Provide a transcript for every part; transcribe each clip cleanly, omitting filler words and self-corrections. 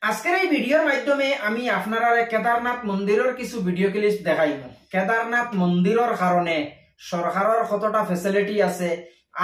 আজকের এই ভিডিওর মাধ্যমে আমি আপনারা কেদারনাথ মন্দিরের কিছু ভিডিও ক্লিপ দেখাইব। কেদারনাথ মন্দিরের কারণে সরকারের কতটা ফেসিলিটি আছে,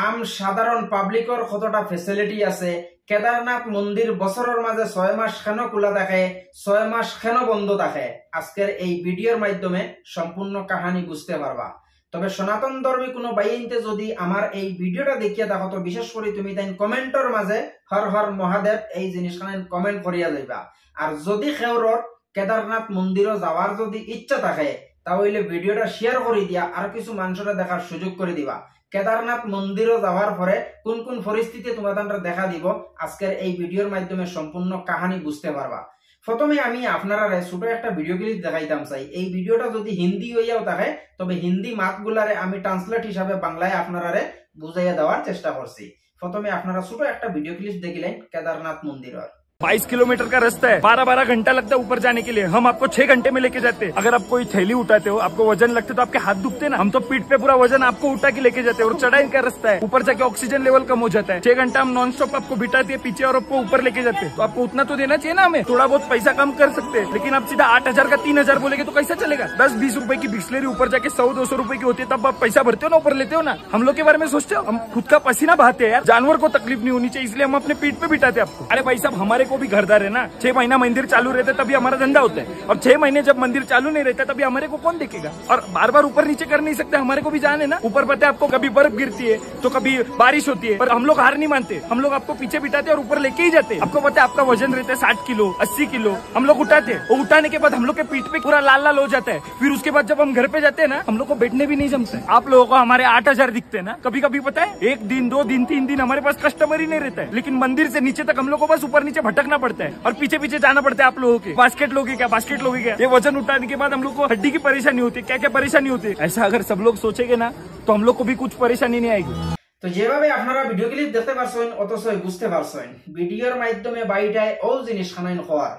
আম সাধারণ পাবলিকের কতটা ফেসিলিটি আছে, কেদারনাথ মন্দির বছরের মাঝে 6 মাস কেন খোলা থাকে, 6 মাস কেন বন্ধ থাকে, আজকের এই ভিডিওর মাধ্যমে সম্পূর্ণ কাহিনী বুঝতে পারবা। তবে সনাতন ধর্মী কোনো বাইনতে যদি আমার এই ভিডিওটা দেখিয়া দেখো তো বিশেষ করে তুমি তাই কমেন্টের মাঝে হর হর মহাদেব এই জিনিসখানে কমেন্ট করিয়া যাইবা। আর যদি খেউরর কেদারনাথ মন্দিরে যাওয়ার যদি ইচ্ছা থাকে তাহলে ভিডিওটা শেয়ার করে দিয়া আর কিছু মানুষরা দেখার সুযোগ করে দিবা। কেদারনাথ মন্দিরে যাওয়ার পরে কোন কোন পরিস্থিতি তোমাদের দেখা দিব আজকের এই ভিডিওর মাধ্যমে সম্পূর্ণ কাহিনী বুঝতে পারবা। প্রথমে আমি আপনারা ছোট একটা ভিডিও ক্লিপ দেখাইতাম চাই। এই ভিডিওটা যদি হিন্দি হইয়াও থাকে তবে হিন্দি মাতগুলারে আমি ট্রান্সলেট হিসাবে বাংলায় আপনারা বুঝাইয়া দেওয়ার চেষ্টা করছি। প্রথমে আপনারা ছোট একটা ভিডিও ক্লিপ দেখিলেন কেদারনাথ মন্দিরের। 22 किलोमीटर का रास्ता है, 12-12 घंटा लगता है ऊपर जाने के लिए। हम आपको 6 घंटे में लेके जाते हैं। अगर आप कोई थैली उठाते हो, आपको वजन लगते तो आपके हाथ दुखते ना। हम तो पीठ पे पूरा वजन आपको उठा के लेके जाते हैं। और चढ़ाई का रास्ता है, ऊपर जाके ऑक्सीजन लेवल कम हो जाता है। 6 घंटा हम नॉन स्टॉप आपको बिठाते हैं पीछे और आपको ऊपर लेके जाते हैं। तो आपको उतना तो देना चाहिए ना हमें। थोड़ा बहुत पैसा कम कर सकते हैं, लेकिन आप सीधा 8,000 का 3,000 बोलेगे तो कैसा चलेगा। 10-20 रुपए की बिस्लेरी ऊपर जाके 100-200 रुपए की होती है, तब आप पैसा भरते हो ना, ऊपर लेते हो ना। हम लोग के बारे में सोचते हो? हम खुद का पसीना बहाते हैं यार। जानवर को तकलीफ नहीं होनी चाहिए, इसलिए हम अपने पीठ पे बिठाते हैं आपको। अरे भाई साहब, हमारे को भी घरदार है ना। 6 महीना मंदिर चालू रहता है तभी हमारा धंधा होता है, और 6 महीने जब मंदिर चालू नहीं रहता तभी हमारे को कौन देखेगा। और बार बार ऊपर नीचे कर नहीं सकते, हमारे को भी जान है ना। ऊपर पता है आपको, कभी बर्फ गिरती है तो कभी बारिश होती है, पर हम लोग हार नहीं मानते। हम लोग आपको पीछे बिठाते और ऊपर लेके ही जाते। आपको पता है आपका वजन रहता है 60 किलो 80 किलो, हम लोग उठाते। वो उठाने के बाद हम लोग के पीठ पे पूरा लाल लाल हो जाता है। फिर उसके बाद जब हम घर पे जाते हैं ना, हम लोग को बैठने भी नहीं जमता है। आप लोगों को हमारे 8,000 दिखते हैं ना। कभी कभी पता है 1 दिन 2 दिन 3 दिन हमारे पास कस्टमर ही नहीं रहता है, लेकिन मंदिर से नीचे तक हम लोग को बस ऊपर नीचे भटकना पड़ता है और पीछे पीछे जाना पड़ता है आप लोगों के। बास्केट लोगे क्या, बास्केट लोगे क्या। ये वजन उठाने के बाद हम लोग को हड्डी की परेशानी होती है, क्या क्या परेशानी होती है। ऐसा अगर सब लोग सोचेंगे ना तो हम लोग को भी कुछ परेशानी नहीं आएगी। তো যেভাবে আপনারা ভিডিও ক্লিপ দেখতে পারছেন অথচ বুঝতে পারছেন ভিডিওর মাধ্যমে বাইটায় ও জিনিসখানাইন হওয়ার।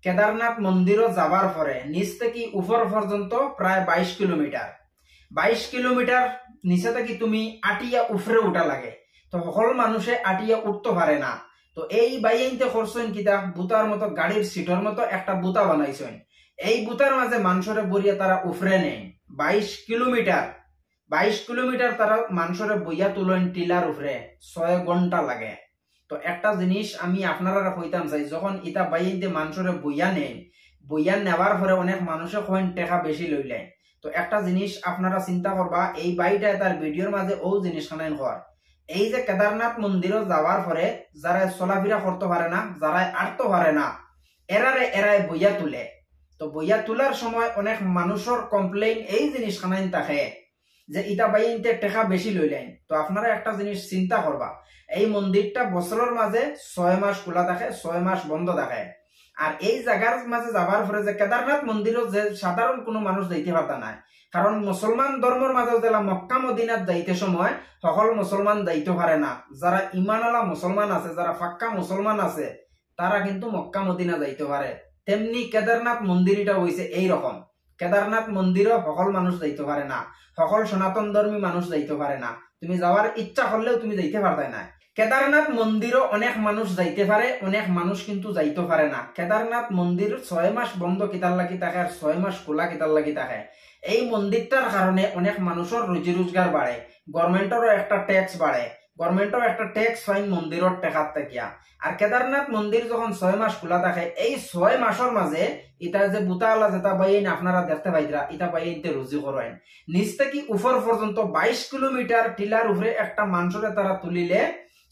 কেদারনাথ মন্দিরে যাবার পরে নিচ থেকে উপর পর্যন্ত প্রায় 22 কিলোমিটার। 22 কিলোমিটার নিচে থেকে তুমি আটিয়া উপরে উঠা লাগে। তো সকল মানুষে আটিয়া উঠতে পারে না। তো এই বাইনতে করছেন কিতা, বুতার মতো গাড়ির সিটের মতো একটা বুতা বানাইছেন। এই বুতার মাঝে মানুষরে বইয়া তারা উফরে নেন। 22 কিলোমিটার 22 কিলোমিটার তারা মানুষরে বইয়া তুলেন টিলার উপরে, 6 ঘন্টা লাগে। তো একটা জিনিস আমি আপনারা কইতাম চাই, যখন ইটা বাইনতে মানুষরে বইয়া নেন, বইয়া নেওয়ার পরে অনেক মানুষে কইন টাকা বেশি লইলেন। তো একটা জিনিস আপনারা চিন্তা করবা, এই বাইটা তার ভিডিওর মাঝে ও জিনিস খানাইন হওয়ার। এই যে কেদারনাথ মন্দিরে যাওয়ার পরে যারা চলাফেরা করতে পারে না, যারা আটতে পারে না, এরাই বইয়া তুলে। তো বইয়া তোলার সময় অনেক মানুষের কমপ্লেইন এই জিনিস খানাইন থাকে যে ইটা বাইনতে টাকা বেশি লইলেন। তো আপনারা একটা জিনিস চিন্তা করবা, এই মন্দিরটা বছরের মাঝে 6 মাস খোলা থাকে, 6 মাস বন্ধ থাকে। আর এই জায়গার মাঝে যাবার পরে যে কেদারনাথ মন্দিরে যে সাধারণ কোনো মানুষ যাইতে পারতা না, কারণ মুসলমান ধর্মের মাঝে যারা মক্কা মদিনাত যাইতে সময় সকল মুসলমান যাইতে পারে না। যারা ইমানওয়ালা মুসলমান আছে, যারা ফাক্কা মুসলমান আছে, তারা কিন্তু মক্কা মদিনা যাইতে পারে। তেমনি কেদারনাথ মন্দিরটা হইছে এই রকম। কেদারনাথ মন্দিরও সকল মানুষ যাইতে পারে না, সকল সনাতন ধর্মী মানুষ যাইতে পারে না। তুমি যাওয়ার ইচ্ছা করলেও তুমি যাইতে পারবে না। কেদারনাথ মন্দিরও অনেক মানুষ যাইতে পারে, অনেক মানুষ কিন্তু যাইতে পারে না। কেদারনাথ মন্দির 6 মাস বন্ধ কিতার লাগি থাকে আর 6 মাস খোলা কিতার লাগি থাকে। এই মন্দিরটার কারণে অনেক মানুষের রুজি রোজগার বাড়ে, গভর্নমেন্টেরও একটা ট্যাক্স বাড়ে, গভর্নমেন্টও একটা ট্যাক্স ফাইন মন্দিরের টাকার থাকিয়া। আর কেদারনাথ মন্দির যখন 6 মাস খোলা থাকে, এই 6 মাসের মাঝে ইটা যে বুতাওয়ালা যেটা বাইন আপনারা দেখতে পাইরা, ইটা বাইনতে রুজি করেন। নিচ থেকে উপর পর্যন্ত 22 কিলোমিটার টিলার উপরে একটা মানুষরে তারা তুলিলে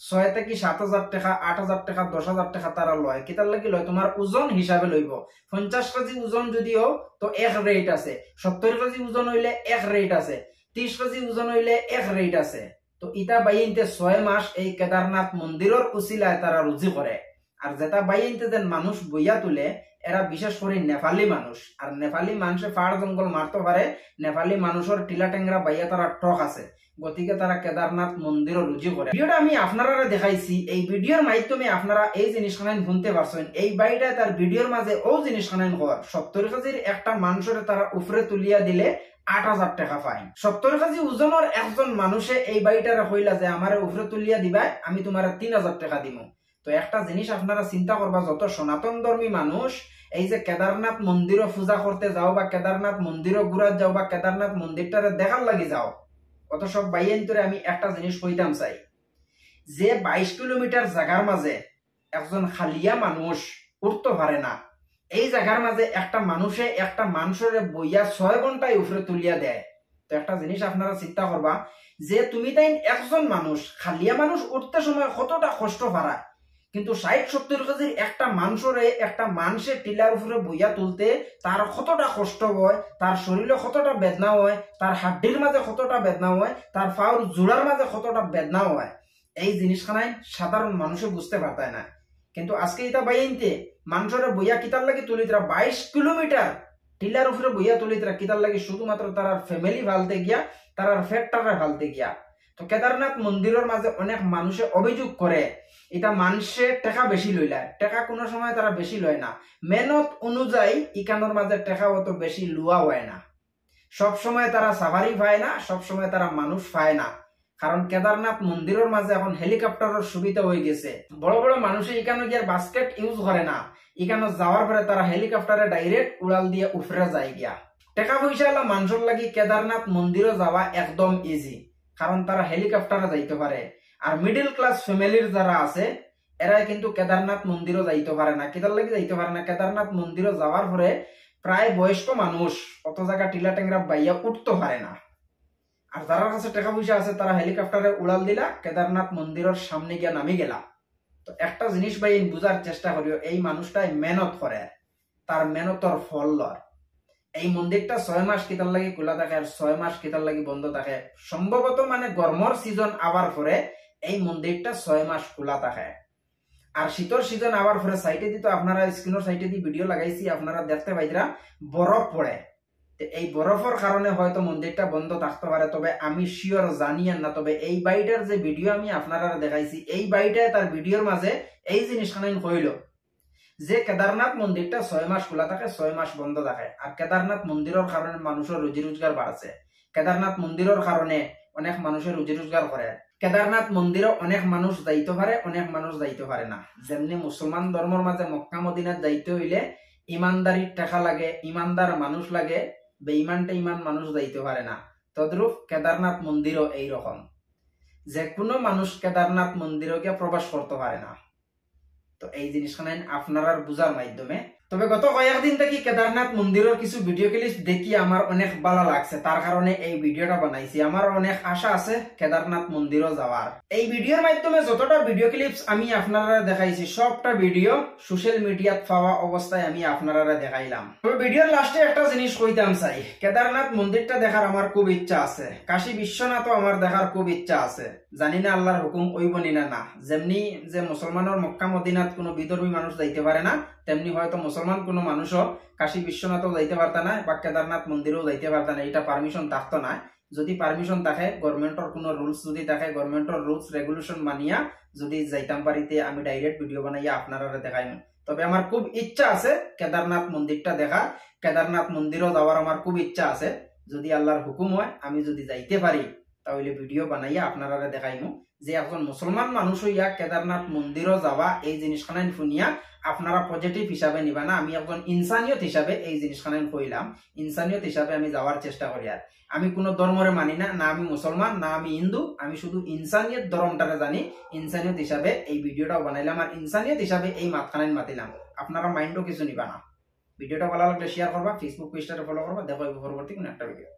6 থেকে 7,000 টাকা, 8,000 টাকা, 10,000 টাকা তারা লয়। কিতার লাগি লয়? তোমার ওজন হিসাবে লইব। 50 কেজি ওজন যদিও তো এক রেট আছে, 70 কেজি ওজন হইলে এক রেট আছে, 30 কেজি ওজন হইলে এক রেট আছে। তো ইটা বাইনতে 6 মাস এই কেদারনাথ মন্দিরের উসিলায় তারা রুজি করে। আর যেটা বাইনতে যেন মানুষ বইয়া তুলে, এরা বিশেষ করে নেপালি মানুষ। আর নেপালি মানুষে পাহাড় জঙ্গল মারতে পারে, নেপালি মানুষের টিলা টেঙ্গরা বাইয়া তারা টক আছে, গতিকে তারা কেদারনাথ মন্দিরও রুজি করে। ভিডিওটা আমি আপনারা দেখাইছি, এই ভিডিওর মাধ্যমে আপনারা এই জিনিস খানাইন শুনতে পারছেন। এই বাইটা তার ভিডিওর মাঝে ও জিনিস খানাইন হওয়ার। 70 কেজির একটা মানুষের তারা উপরে তুলিয়া দিলে 8,000 টাকা ফাইন। 70 কেজি ওজনের একজন মানুষে এই বাড়িটারে কইলা যে আমার উপরে তুলিয়া দিবা, আমি তোমার 3,000 টাকা দিব। তো একটা জিনিস আপনারা চিন্তা করবা, যত সনাতন ধর্মী মানুষ এই যে কেদারনাথ মন্দিরও পূজা করতে যাও বা কেদারনাথ মন্দিরও ঘুরাত যাও বা কেদারনাথ মন্দিরটারে দেখার লাগি যাও, অত সব বাইন্তরে আমি একটা জিনিস কইতাম চাই, যে 22 কিলোমিটার জায়গার মাঝে একজন খালিয়া মানুষ উঠতে পারে না, এই জায়গার মাঝে একটা মানুষে একটা মানুষের বইয়া 6 ঘন্টায় উপরে তুলিয়া দেয়। তো একটা জিনিস আপনারা চিন্তা করবা, যে তুমি তাই একজন মানুষ খালিয়া মানুষ উঠতে সময় কতটা কষ্ট পারা, কিন্তু 60-70 কেজির একটা মানুষের টিলার উপরে বইয়া তুলতে তার কতটা কষ্ট হয়, তার শরীরে কতটা বেদনা হয়, তার হাড্ডির মাঝে কতটা বেদনা হয়, তার পাওয়ার জোড়ার মাঝে কতটা বেদনা হয়, এই জিনিসখানাই সাধারণ মানুষে বুঝতে পারতায় না। কিন্তু আজকে এটা বাইনতে মানুষের বইয়া কিতার লাগি তুলিতরা 22 কিলোমিটার টিলার উপরে বইয়া তুলিতরা কিতার লাগি শুধুমাত্র তার ফ্যামিলি ভালতে গিয়া, তার ফ্যাক্টরে ভালতে গিয়া। তো কেদারনাথ মন্দিরের মাঝে অনেক মানুষে অভিযোগ করে এটা মানুষে টাকা বেশি লইলায়, টাকা কোনো সময় তারা বেশি লয় না, মেহনত অনুযায়ী ইকানোর মাঝে টাকা অত বেশি লুয়া হয় না, সব সময় তারা সাফারি পায় না, সব সময় তারা মানুষ পায় না। কারণ কেদারনাথ মন্দিরের মাঝে এখন হেলিকপ্টারের সুবিধা হয়ে গেছে, বড় বড় মানুষ এখানে গিয়ে বাস্কেট ইউজ করে না, এখানে যাওয়ার পরে তারা হেলিকপ্টারে ডাইরেক্ট উড়াল দিয়ে উপরে যায় গিয়া। টাকা পয়সা এলা মানুষের লাগি কেদারনাথ মন্দিরে যাওয়া একদম ইজি, কারণ তারা হেলিকপ্টারে যাইতে পারে। আর মিডিল ক্লাস ফ্যামিলির যারা আছে এরা কিন্তু কেদারনাথ মন্দিরও যাইতে পারে না। কেদার লাগি যাইতে পারে না, কেদারনাথ মন্দিরে যাওয়ার পরে প্রায় বয়স্ক মানুষ অত জায়গা টিলা টেংরা বাইয়া উঠতে পারে না। আর যারা কাছে টাকা পয়সা আছে তারা হেলিকপ্টারে উড়াল দিলা, কেদারনাথ মন্দিরের সামনে গিয়া নামি গেলা। তো একটা জিনিস ভাই বুঝার চেষ্টা করিও, এই মানুষটাই মেহনত করে, তার মেহনতর ফল লয়। এই মন্দিরটা 6 মাস কিতার লাগি খোলা থাকে আর 6 মাস কিতার লাগি বন্ধ থাকে, সম্ভবত মানে গরমর সিজন আবার পরে এই মন্দিরটা 6 মাস খোলা থাকে। আর শীতর সিজন আবার পরে সাইটে দিত আপনারা স্ক্রিনের সাইটে দিয়ে ভিডিও লাগাইছি, আপনারা দেখতে পাইরা বরফ পড়ে, এই বরফের কারণে হয়তো মন্দিরটা বন্ধ থাকতে পারে, তবে আমি শিওর জানি না। তবে এই বাড়িটার যে ভিডিও আমি আপনারা দেখাইছি, এই বাড়িটায় তার ভিডিওর মাঝে এই জিনিসখানে কইল যে কেদারনাথ মন্দিরটা 6 মাস খোলা থাকে, 6 মাস বন্ধ থাকে। আর কেদারনাথ মন্দিরের কারণে মানুষের রুজি রোজগার বাড়ছে, কেদারনাথ মন্দিরের কারণে অনেক মানুষের রুজি রোজগার করে। কেদারনাথ মন্দিরে অনেক মানুষ যাইতে পারে, অনেক মানুষ যাইতে পারে না। যেমনি মুসলমান ধর্মের মাঝে মক্কা মদিনাত যাইতে হইলে ইমানদারির টাকা লাগে, ইমানদার মানুষ লাগে, বেঈমানটা ইমান মানুষ যাইতে পারে না। তদ্রূপ কেদারনাথ মন্দিরও এইরকম, যে কোনো মানুষ কেদারনাথ মন্দিরে গিয়ে প্রবেশ করতে পারে না। তো এই জিনিসখানে আপনারা বুঝার মাধ্যমে, তবে গত কয়েকদিন থেকে কেদারনাথ মন্দিরের কিছু ভিডিও ক্লিপ দেখি আমার অনেক ভালো লাগছে, তার কারণে এই ভিডিওটা বানাইছি। আমার অনেক আশা আছে কেদারনাথ মন্দিরও যাওয়ার। এই ভিডিওর মাধ্যমে যতটা ভিডিও ক্লিপস আমি আপনারা দেখাইছি সবটা ভিডিও সোশ্যাল মিডিয়াত পাওয়া অবস্থায় আমি আপনারা দেখাইলাম। তবে ভিডিওর লাস্টে একটা জিনিস কইতাম চাই, কেদারনাথ মন্দিরটা দেখার আমার খুব ইচ্ছা আছে, কাশী বিশ্বনাথও আমার দেখার খুব ইচ্ছা আছে। জানি না আল্লাহর হুকুম ওইব নিনা না। যেমনি যে মুসলমানের মক্কা মদিনাত কোনো বিধর্মী মানুষ যাইতে পারে না, তেমনি হয়তো মুসলমান কোনো মানুষও কাশী বিশ্বনাথও যাইতে পারত না বা কেদারনাথ মন্দিরেও যাইতে পারত না, এটা পারমিশন থাকতো না। যদি পারমিশন থাকে, গভর্নমেন্টের কোনো রুলস যদি থাকে, গভর্নমেন্টের রুলস রেগুলেশন মানিয়া যদি যাইতাম পারিতে আমি ডাইরেক্ট ভিডিও বানাইয়া আপনারা দেখাইম। তবে আমার খুব ইচ্ছা আছে কেদারনাথ মন্দিরটা দেখা, কেদারনাথ মন্দিরও যাওয়ার আমার খুব ইচ্ছা আছে। যদি আল্লাহর হুকুম হয়, আমি যদি যাইতে পারি, তাহলে ভিডিও বানাইয়া আপনারা দেখাইমু যে একজন মুসলমান মানুষ হইয়া কেদারনাথ মন্দিরও যাওয়া, এই জিনিসখানে শুনিয়া আপনারা পজিটিভ হিসাবে নিবা না। আমি একজন ইনসানিয়ত হিসাবে এই জিনিসখানে কইলাম, ইনসানিয়ত হিসাবে আমি যাওয়ার চেষ্টা করি। আর আমি কোনো ধর্মরে মানি না, না আমি মুসলমান না আমি হিন্দু, আমি শুধু ইনসানিয়ত ধর্মটারে জানি। ইনসানিয়ত হিসাবে এই ভিডিওটাও বানাইলাম আর ইনসানিয়ত হিসাবে এই মাতখানে মাতিলাম। আপনারা মাইন্ডও কিছু নিবা না। ভিডিওটা ভালো লাগলে শেয়ার করবা, ফেসবুক পেজটারে ফলো করবা। দেখো পরবর্তী কোনো একটা ভিডিও।